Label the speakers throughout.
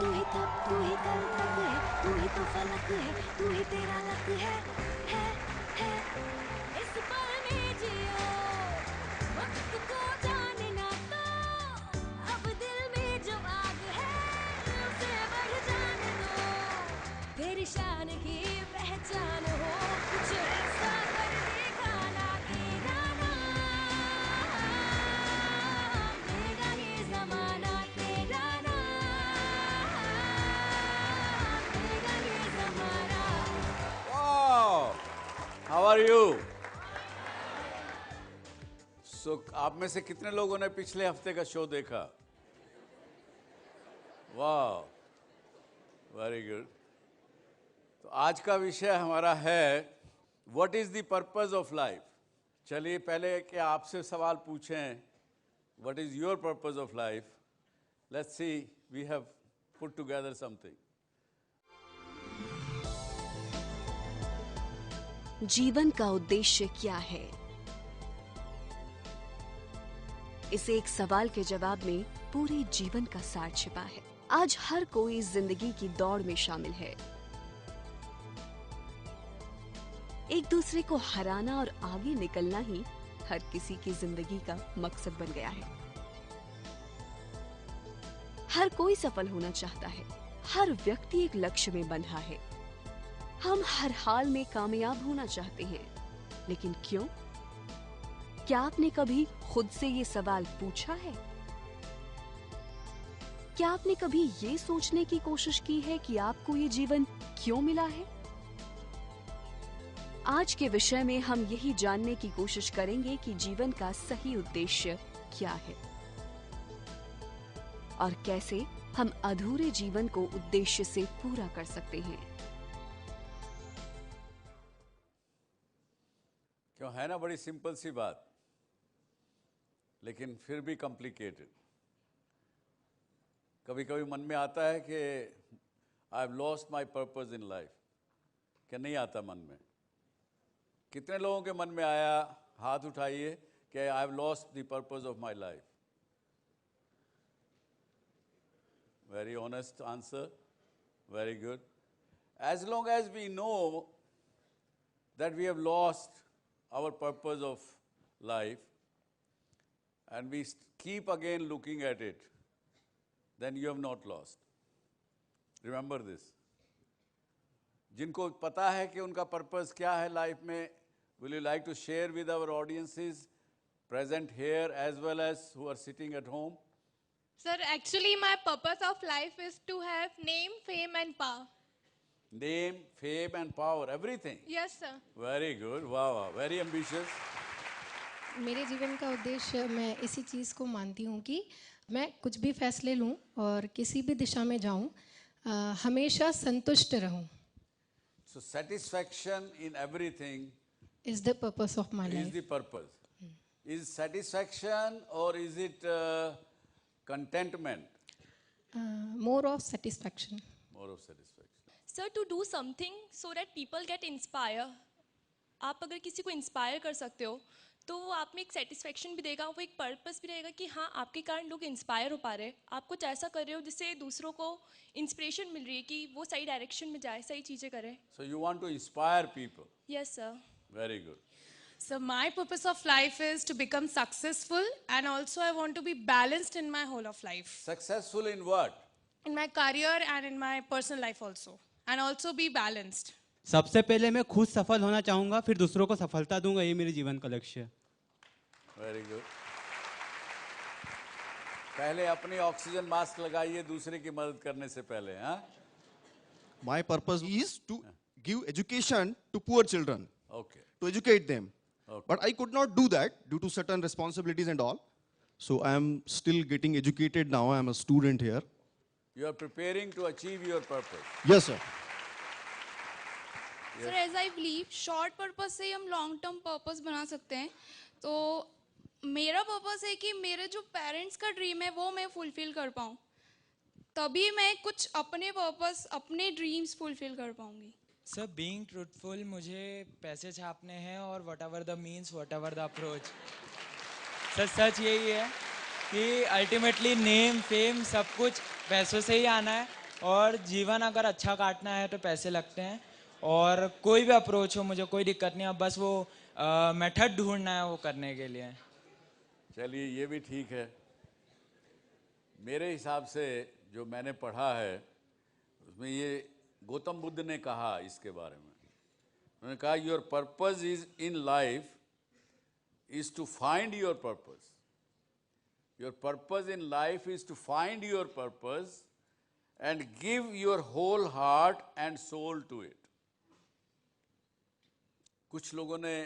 Speaker 1: तू ही तब तू ही कल तक है, तू ही तो फलक है, तू ही तेरा लक है। इस पल में जियो, वक्त को जाने ना दो, अब दिल में जो आग है उसे बढ़ जाने दो, तेरी शान की पहचान हो, कुछ ऐसा कर दिखाना कि ना देगा ये ज़माना तेरा नाम, देगा ये ज़माना।
Speaker 2: Wow! How are you? So, आप में से कितने लोगों ने पिछले हफ्ते का शो देखा? वाह, वेरी गुड। तो आज का विषय हमारा है what is the purpose of life. चलिए पहले कि आपसे सवाल पूछें, what is your purpose of life. Let's see, we have put together something.
Speaker 1: जीवन का उद्देश्य क्या है? इसे एक सवाल के जवाब में पूरे जीवन का सार छिपा है। आज हर कोई जिंदगी की दौड़ में शामिल है, एक दूसरे को हराना और आगे निकलना ही हर किसी की जिंदगी का मकसद बन गया है। हर कोई सफल होना चाहता है, हर व्यक्ति एक लक्ष्य में बंधा है। हम हर हाल में कामयाब होना चाहते हैं, लेकिन क्यों? क्या आपने कभी खुद से ये सवाल पूछा है? क्या आपने कभी ये सोचने की कोशिश की है कि आपको ये जीवन क्यों मिला है? आज के विषय में हम यही जानने की कोशिश करेंगे कि जीवन का सही उद्देश्य क्या है और कैसे हम अधूरे जीवन को उद्देश्य से पूरा कर सकते हैं।
Speaker 2: क्यों, है ना बड़ी सिंपल सी बात, लेकिन फिर भी कॉम्प्लिकेटेड। कभी कभी मन में आता है कि I have lost my purpose in life. क्या नहीं आता मन में? कितने लोगों के मन में आया? हाथ उठाइए कि I have lost the purpose of my life. Very honest answer, very good. As long as we know that we have lost our purpose of life and we keep again looking at it, then you have not lost. Remember this. जिनको पता है कि उनका purpose क्या है life में, will you like to share with our audiences present here as well as who are sitting at home?
Speaker 3: Sir, actually my purpose of life is to have name, fame and power.
Speaker 2: Name, fame and power, everything.
Speaker 3: Yes, sir.
Speaker 2: Very good. Wow, wow. Very ambitious.
Speaker 4: मेरे जीवन का उद्देश्य, मैं इसी चीज़ को मानती हूँ कि मैं कुछ भी फैसले लूँ और किसी भी दिशा में जाऊँ, हमेशा संतुष्ट रहूँ।
Speaker 2: So satisfaction in everything
Speaker 4: is the purpose of my
Speaker 2: is
Speaker 4: life.
Speaker 2: the purpose. Is satisfaction or is it contentment?
Speaker 4: More of satisfaction.
Speaker 2: More of satisfaction.
Speaker 5: Sir, to do something so that people get inspire. आप अगर किसी को inspire कर सकते हो तो वो आप में एक सेटिस्फेक्शन भी देगा, वो एक पर्पस भी रहेगा कि हाँ आपके कारण लोग इंस्पायर हो पा रहे हैं। आप कुछ ऐसा कर रहे हो जिससे दूसरों को इंस्पिरेशन मिल रही है कि वो सही डायरेक्शन में जाए, सही चीज़ें करें।
Speaker 2: So you want to inspire people.
Speaker 5: Yes sir.
Speaker 2: Very good.
Speaker 3: So my purpose of life is to become successful and also I want to be balanced in my whole of life.
Speaker 2: Successful in what?
Speaker 3: In my career and in my personal life also. And also be balanced.
Speaker 6: सबसे पहले मैं खुद सफल होना चाहूंगा, फिर दूसरों को सफलता दूंगा। ये मेरे जीवन का लक्ष्य है।
Speaker 2: Very good. पहले अपनी ऑक्सीजन मास्क लगाइए दूसरे की मदद करने से पहले। हाँ?
Speaker 7: My purpose is to give education to poor children.
Speaker 2: Okay.
Speaker 7: To educate them.
Speaker 2: Okay.
Speaker 7: But I could not do that due to certain responsibilities and all. So I am still getting educated now. I am a student here.
Speaker 2: You are preparing to achieve your purpose.
Speaker 7: Yes, sir.
Speaker 3: Sir, as I believe, short purpose से हम long term purpose बना सकते हैं। तो मेरा purpose है कि मेरे जो parents का dream है वो मैं fulfill कर पाऊँ। तभी मैं कुछ अपने purpose, अपने dreams fulfill कर पाऊँगी।
Speaker 8: Sir, being truthful मुझे पैसे छापने हैं और whatever the means, whatever the approach. Sir, सच यही है कि अल्टीमेटली नेम फेम सब कुछ पैसों से ही आना है और जीवन अगर अच्छा काटना है तो पैसे लगते हैं, और कोई भी अप्रोच हो मुझे कोई दिक्कत नहीं है, बस वो मेथड ढूंढना है वो करने के लिए।
Speaker 2: चलिए ये भी ठीक है। मेरे हिसाब से जो मैंने पढ़ा है उसमें ये गौतम बुद्ध ने कहा इसके बारे में, उन्होंने कहा your purpose is in life is to find your purpose. Your purpose in life is to find your purpose and give your whole heart and soul to it. कुछ लोगों ने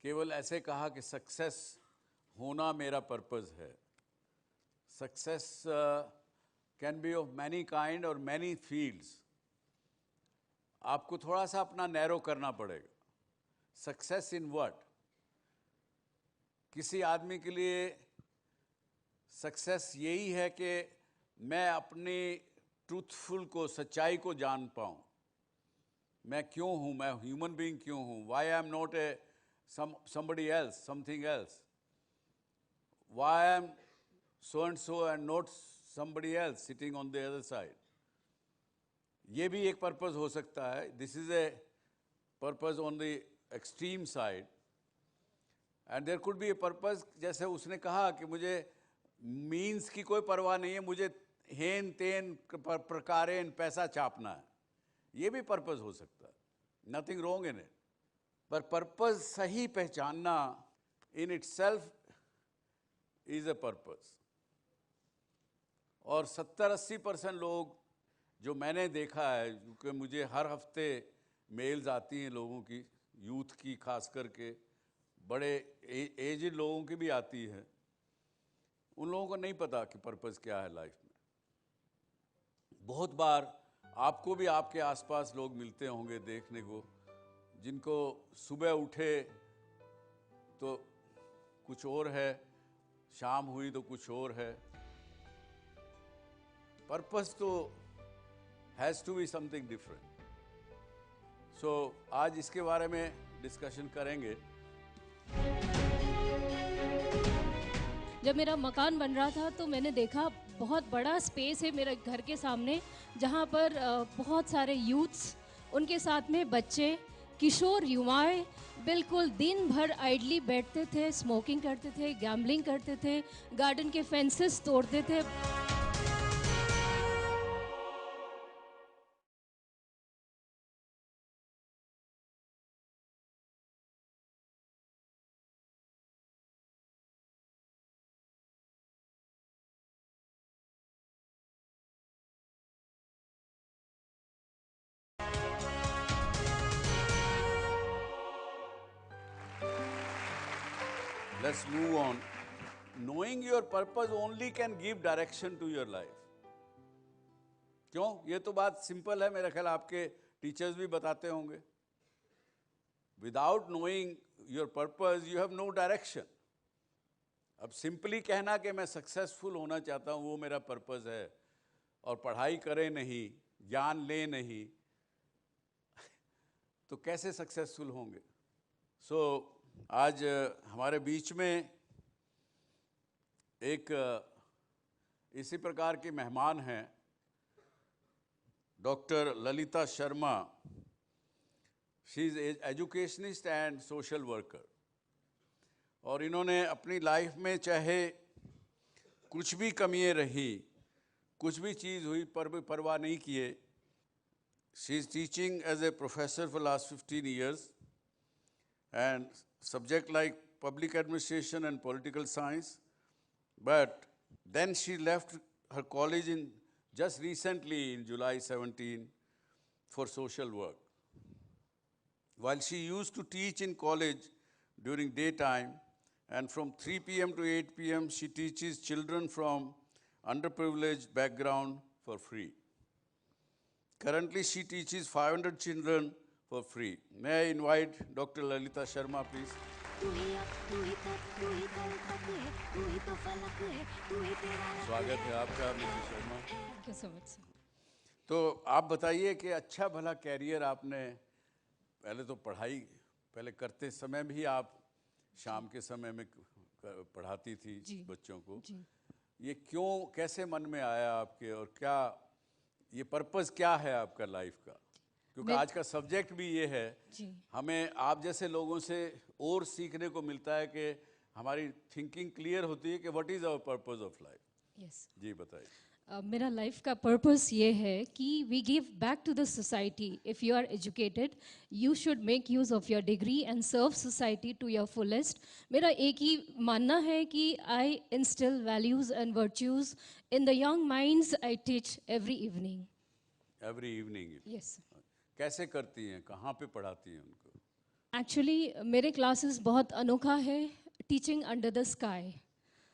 Speaker 2: केवल ऐसे कहा कि सक्सेस होना मेरा पर्पस है। Success can be of many kind और मैनी फील्ड्स। आपको थोड़ा सा अपना नैरो करना पड़ेगा। Success in what? किसी आदमी के लिए सक्सेस यही है कि मैं अपनी ट्रूथफुल को, सच्चाई को जान पाऊँ। मैं क्यों हूँ, मैं ह्यूमन बीइंग क्यों हूँ, why I am not a somebody else, something else, why I am so and so and not somebody else sitting on the other side. ये भी एक पर्पस हो सकता है। This is a purpose on the extreme side and there could be a purpose, जैसे उसने कहा कि मुझे मीन्स की कोई परवाह नहीं है, मुझे हेन तेन प्रकारेण पैसा छापना है। ये भी पर्पस हो सकता है, नथिंग रॉन्ग इन इट। पर पर्पस सही पहचानना in itself is a purpose. और 70-80% लोग जो मैंने देखा है, क्योंकि मुझे हर हफ्ते मेल्स आती हैं लोगों की, यूथ की खास करके, बड़े एजड लोगों की भी आती है, उन लोगों को नहीं पता कि पर्पस क्या है लाइफ में। बहुत बार आपको भी आपके आसपास लोग मिलते होंगे देखने को, जिनको सुबह उठे तो कुछ और है, शाम हुई तो कुछ और है। पर्पस तो has to be something different. So आज इसके बारे में डिस्कशन करेंगे।
Speaker 9: जब मेरा मकान बन रहा था तो मैंने देखा बहुत बड़ा स्पेस है मेरे घर के सामने, जहाँ पर बहुत सारे यूथ्स, उनके साथ में बच्चे, किशोर युवाएं बिल्कुल दिन भर आइडली बैठते थे, स्मोकिंग करते थे, गैम्बलिंग करते थे, गार्डन के फेंसेस तोड़ते थे।
Speaker 2: Let's move on. Knowing your purpose only can give direction to your life. क्यों? ये तो बात सिंपल है, मेरा ख्याल आपके टीचर्स भी बताते होंगे। Without knowing your purpose, you have no direction. अब सिंपली कहना कि मैं सक्सेसफुल होना चाहता हूँ, वो मेरा पर्पस है, और पढ़ाई करें नहीं, ज्ञान लें नहीं, तो कैसे सक्सेसफुल होंगे? सो आज हमारे बीच में एक इसी प्रकार की मेहमान हैं, doctor Lalita Sharma. She is educationist and social worker, और इन्होंने अपनी लाइफ में चाहे कुछ भी कमियाँ रही, कुछ भी चीज़ हुई, पर भी परवाह नहीं किए। She is teaching as a professor for last 15 years and subject like public administration and political science, but then she left her college in just recently in July 17 for social work. While she used to teach in college during daytime, and from 3 p.m. to 8 p.m. she teaches children from underprivileged background for free. Currently she teaches 500 children for free. May I invite Dr. Lalita Sharma, please? स्वागत है आपका Mrs Sharma.
Speaker 9: Thank you so much, sir.
Speaker 2: तो आप बताइए कि अच्छा भला career आपने, पहले तो पढ़ाई पहले करते समय भी आप शाम के समय में पढ़ाती थी बच्चों को, ये क्यों, कैसे मन में आया आपके, और क्या ये पर्पस क्या है आपका लाइफ का? क्योंकि आज का सब्जेक्ट भी ये है, हमें आप जैसे लोगों से और सीखने को मिलता है कि हमारी थिंकिंग क्लियर होती है कि what is our purpose of life.
Speaker 9: Yes
Speaker 2: जी बताइए।
Speaker 9: मेरा लाइफ का पर्पस ये है कि we give back to the society. If you are educated you should make use of your degree and serve society to your fullest. मेरा एक ही मानना है कि I instil values and virtues in the young minds I teach every evening.
Speaker 2: Every evening?
Speaker 9: Yes.
Speaker 2: कैसे करती हैं, कहाँ पे पढ़ाती हैं उनको?
Speaker 9: एक्चुअली मेरे क्लासेस बहुत अनोखा है, टीचिंग अंडर द स्काई।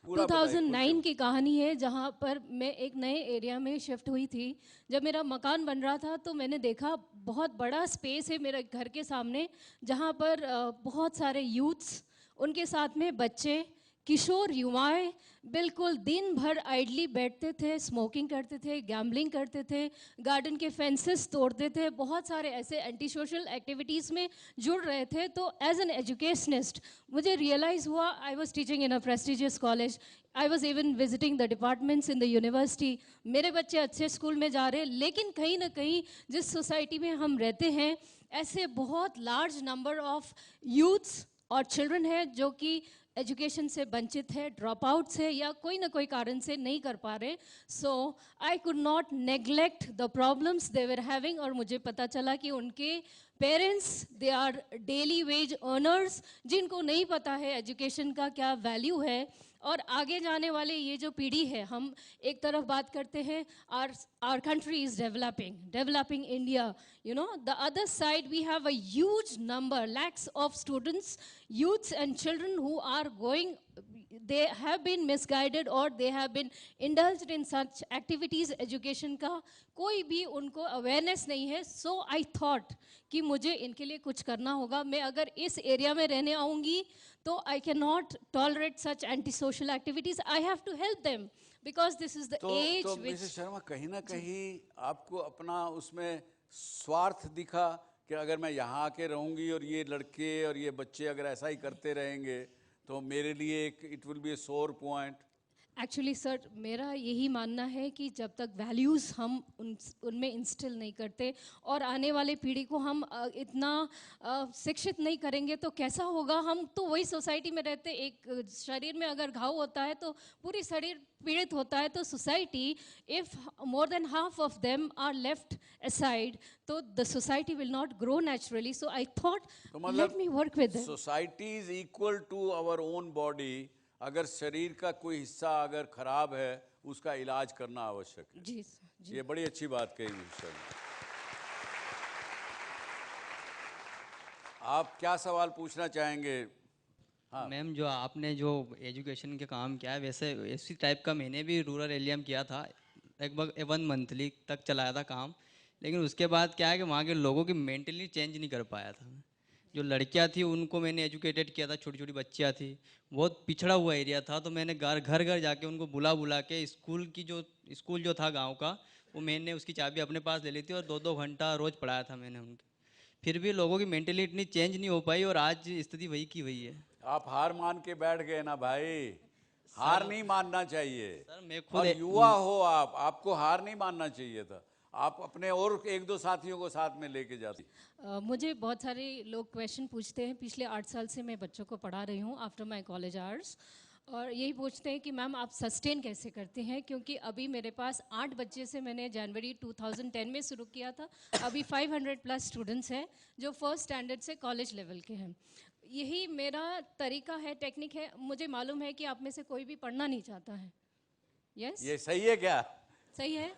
Speaker 9: 2009 की कहानी है जहाँ पर मैं एक नए एरिया में शिफ्ट हुई थी। जब मेरा मकान बन रहा था तो मैंने देखा बहुत बड़ा स्पेस है मेरे घर के सामने जहाँ पर बहुत सारे यूथ्स, उनके साथ में बच्चे, किशोर युवाएं बिल्कुल दिन भर आइडली बैठते थे, स्मोकिंग करते थे, गैम्बलिंग करते थे, गार्डन के फेंसेस तोड़ते थे, बहुत सारे ऐसे एंटी सोशल एक्टिविटीज़ में जुड़ रहे थे। तो एज एन एजुकेशनिस्ट मुझे रियलाइज़ हुआ, I was teaching in a prestigious college, I was even visiting the departments in the university. मेरे बच्चे अच्छे स्कूल में जा रहे हैं, लेकिन कहीं ना कहीं जिस सोसाइटी में हम रहते हैं ऐसे बहुत लार्ज नंबर ऑफ यूथ्स और चिल्ड्रन है जो कि एजुकेशन से वंचित है, ड्रॉप आउट्स है या कोई ना कोई कारण से नहीं कर पा रहे। So I could not neglect the problems they were having. और मुझे पता चला कि उनके parents they are daily wage earners, जिनको नहीं पता है एजुकेशन का क्या वैल्यू है। और आगे जाने वाले ये जो पीढ़ी है, हम एक तरफ बात करते हैं our country is developing India, you know, the other side we have a huge number, lakhs of students, youths and children who are going, they have been misguided or they have been indulged in such activities। education का कोई भी उनको awareness नहीं है। so I thought कि मुझे इनके लिए कुछ करना होगा। मैं अगर इस एरिया में रहने आऊँगी तो I cannot tolerate such anti-social activities, I have to help them because this is the age
Speaker 2: तो
Speaker 9: which
Speaker 2: मिसेस शर्मा, कहीं ना कहीं आपको अपना उसमें स्वार्थ दिखा कि अगर मैं यहाँ आके रहूँगी और ये लड़के और ये बच्चे अगर ऐसा ही करते रहेंगे तो मेरे लिए एक इट विल बी ए सोर पॉइंट।
Speaker 9: एक्चुअली सर मेरा यही मानना है कि जब तक वैल्यूज़ हम उनमें इंस्टिल नहीं करते और आने वाले पीढ़ी को हम इतना शिक्षित नहीं करेंगे तो कैसा होगा। हम तो वही सोसाइटी में रहते, एक शरीर में अगर घाव होता है तो पूरी शरीर पीड़ित होता है। तो society, if more than half of them are left aside तो the society will not grow naturally. So I thought let me work with them.
Speaker 2: Society is equal to our own body. अगर शरीर का कोई हिस्सा अगर खराब है उसका इलाज करना आवश्यक है।
Speaker 9: जी, जी।
Speaker 2: ये बड़ी अच्छी बात कही मिस्टर। आप क्या सवाल पूछना चाहेंगे? हाँ
Speaker 10: मैम, जो आपने जो एजुकेशन के काम किया है वैसे इसी टाइप का मैंने भी रूरल एरिया में किया था, लगभग 1 मंथली तक चलाया था काम। लेकिन उसके बाद क्या है कि वहाँ के लोगों की मेंटली चेंज नहीं कर पाया था। जो लड़कियां थी उनको मैंने एजुकेटेड किया था, छोटी छोटी बच्चियां थी, बहुत पिछड़ा हुआ एरिया था। तो मैंने घर घर जाके उनको बुला के स्कूल जो था गांव का, वो मैंने उसकी चाबी अपने पास ले ली थी और 2-2 घंटा रोज़ पढ़ाया था मैंने उनके। फिर भी लोगों की मेंटली इतनी चेंज नहीं हो पाई और आज स्थिति वही की वही है।
Speaker 2: आप हार मान के बैठ गए ना भाई, हार नहीं मानना चाहिए।
Speaker 10: सर मैं खुद
Speaker 2: और युवा हो आप, आपको हार नहीं मानना चाहिए था। आप अपने और 1-2 साथियों को साथ में लेके जाती।
Speaker 9: मुझे बहुत सारे लोग क्वेश्चन पूछते हैं। पिछले 8 साल से मैं बच्चों को पढ़ा रही हूँ आफ्टर माय कॉलेज आवर्स, और यही पूछते हैं कि मैम आप सस्टेन कैसे करते हैं, क्योंकि अभी मेरे पास 8 बच्चे से मैंने जनवरी 2010 में शुरू किया था, अभी 500+ स्टूडेंट्स हैं जो फर्स्ट स्टैंडर्ड से कॉलेज लेवल के हैं। यही मेरा तरीका है, टेक्निक है। मुझे मालूम है कि आप में से कोई भी पढ़ना नहीं चाहता है। यस,
Speaker 2: ये सही है क्या?
Speaker 9: सही है।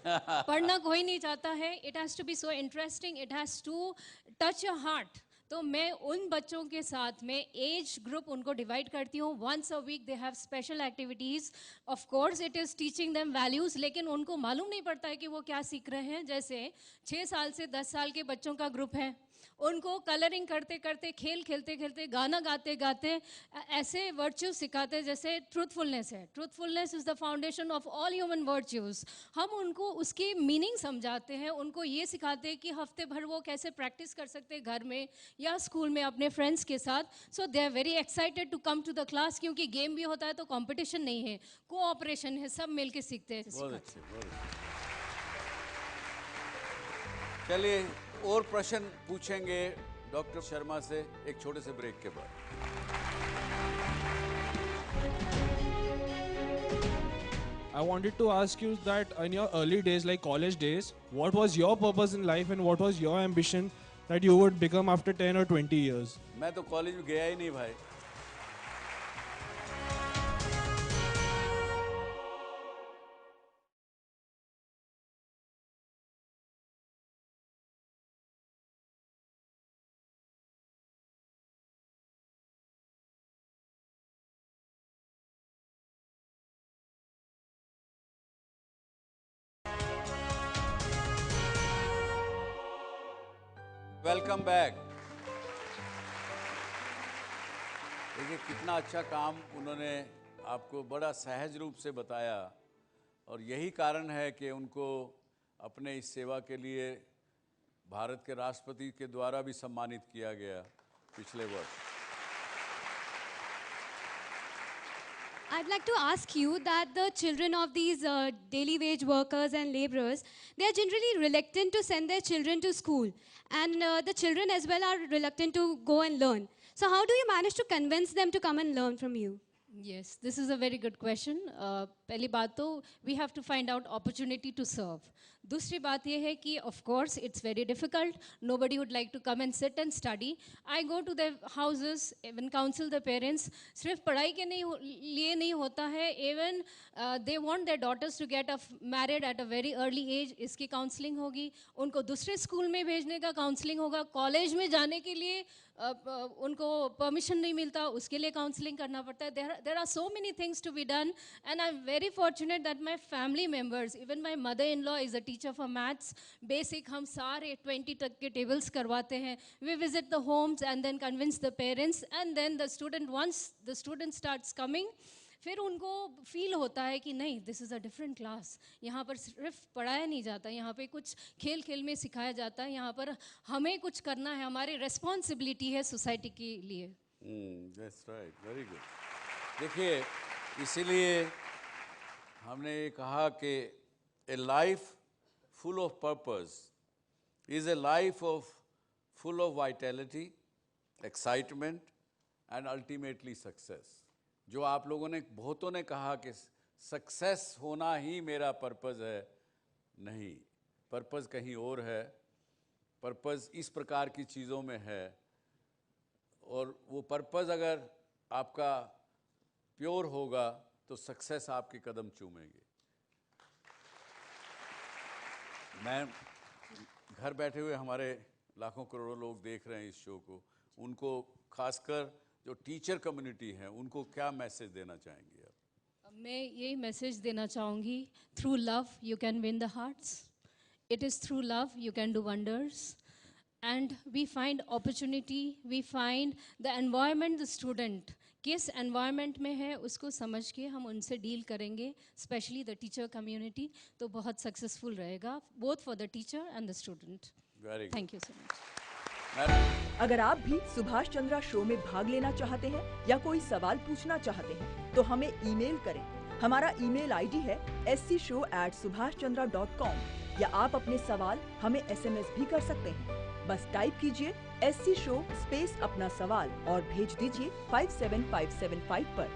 Speaker 9: पढ़ना कोई नहीं चाहता है। It has to be so interesting, it has to touch your heart. तो मैं उन बच्चों के साथ में एज ग्रुप उनको डिवाइड करती हूँ। Once a week they have special activities. Of course it is teaching them values, लेकिन उनको मालूम नहीं पड़ता है कि वो क्या सीख रहे हैं। जैसे 6 साल से 10 साल के बच्चों का ग्रुप है, उनको कलरिंग करते करते, खेल खेलते खेलते, गाना गाते गाते ऐसे वर्च्यूज सिखाते जैसे ट्रूथफुलनेस है। Truthfulness is the foundation of all human virtues. हम उनको उसकी मीनिंग समझाते हैं, उनको ये सिखाते हैं कि हफ्ते भर वो कैसे प्रैक्टिस कर सकते हैं घर में या स्कूल में अपने फ्रेंड्स के साथ। So they are very excited to come to the class, क्योंकि गेम भी होता है तो कंपटीशन नहीं है, कोऑपरेशन है, सब मिल के सीखते हैं।
Speaker 2: बहुत अच्छे, बहुत अच्छे। चलिए और प्रश्न पूछेंगे डॉक्टर शर्मा से एक छोटे से ब्रेक के बाद।
Speaker 11: I wanted to ask you that in your early days, like college days, what was your purpose in life and what was your ambition that you would become after 10 or 20 years?
Speaker 2: मैं तो college में गया ही नहीं भाई। Welcome back. देखिए कितना अच्छा काम उन्होंने आपको बड़ा सहज रूप से बताया और यही कारण है कि उनको अपने इस सेवा के लिए भारत के राष्ट्रपति के द्वारा भी सम्मानित किया गया पिछले वर्ष।
Speaker 1: I'd like to ask you that the children of these daily wage workers and laborers, they are generally reluctant to send their children to school, and the children as well are reluctant to go and learn. So how do you manage to convince them to come and learn from you?
Speaker 9: Yes, this is a very good question. पहली बात तो we have to find out opportunity to serve. दूसरी बात ये है कि of course it's very difficult. Nobody would like to come and sit and study. I go to their houses, even counsel the parents. सिर्फ पढ़ाई के लिए नहीं होता है. Even they want their daughters to get married at a very early age. इसकी counseling होगी. उनको दूसरे स्कूल में भेजने का counseling होगा. कॉलेज में जाने के लिए उनको परमिशन नहीं मिलता, उसके लिए काउंसलिंग करना पड़ता है. There are so many things to be done, and I'm very fortunate that my family members, even my mother-in-law is a teacher for maths. Basic हम सारे 20 तक के tables करवाते हैं. We visit the homes and then convince the parents, and then the student, once the student starts coming, फिर उनको feel होता है कि नहीं, this is a different class. यहाँ पर सिर्फ पढ़ाया नहीं जाता, यहाँ पे कुछ खेल खेल में सिखाया जाता है. यहाँ पर हमें कुछ करना है, हमारी रिस्पॉन्सिबिलिटी है सोसाइटी के लिए.
Speaker 2: That's right, very good. देखिए इसीलिए हमने ये कहा कि a life full of purpose is a life full of vitality, excitement and ultimately success. जो आप लोगों ने बहुतों ने कहा कि सक्सेस होना ही मेरा पर्पज़ है, नहीं, पर्पज़ कहीं और है. पर्पज़ इस प्रकार की चीज़ों में है और वो पर्पज़ अगर आपका प्योर होगा तो सक्सेस आपके कदम चूमेगी. मैं घर बैठे हुए हमारे लाखों करोड़ों लोग देख रहे हैं इस शो को, उनको खासकर जो टीचर कम्युनिटी है उनको क्या मैसेज देना चाहेंगे आप?
Speaker 9: मैं यही मैसेज देना चाहूँगी, through love you can win the hearts. It is through love you can do wonders. And we find opportunity, we find the environment the student किस एनवायरनमेंट में है उसको समझ के हम उनसे डील करेंगे, स्पेशली द टीचर कम्युनिटी, तो बहुत सक्सेसफुल रहेगा both for the teacher and the student. Thank you so much.
Speaker 12: अगर आप भी सुभाष चंद्रा शो में भाग लेना चाहते हैं या कोई सवाल पूछना चाहते हैं तो हमें ईमेल करें. हमारा ईमेल आईडी है scShow@subhashchandra.com या आप अपने सवाल हमें SMS भी कर सकते हैं. बस टाइप कीजिए SC Show स्पेस अपना सवाल और भेज दीजिए 57575 पर.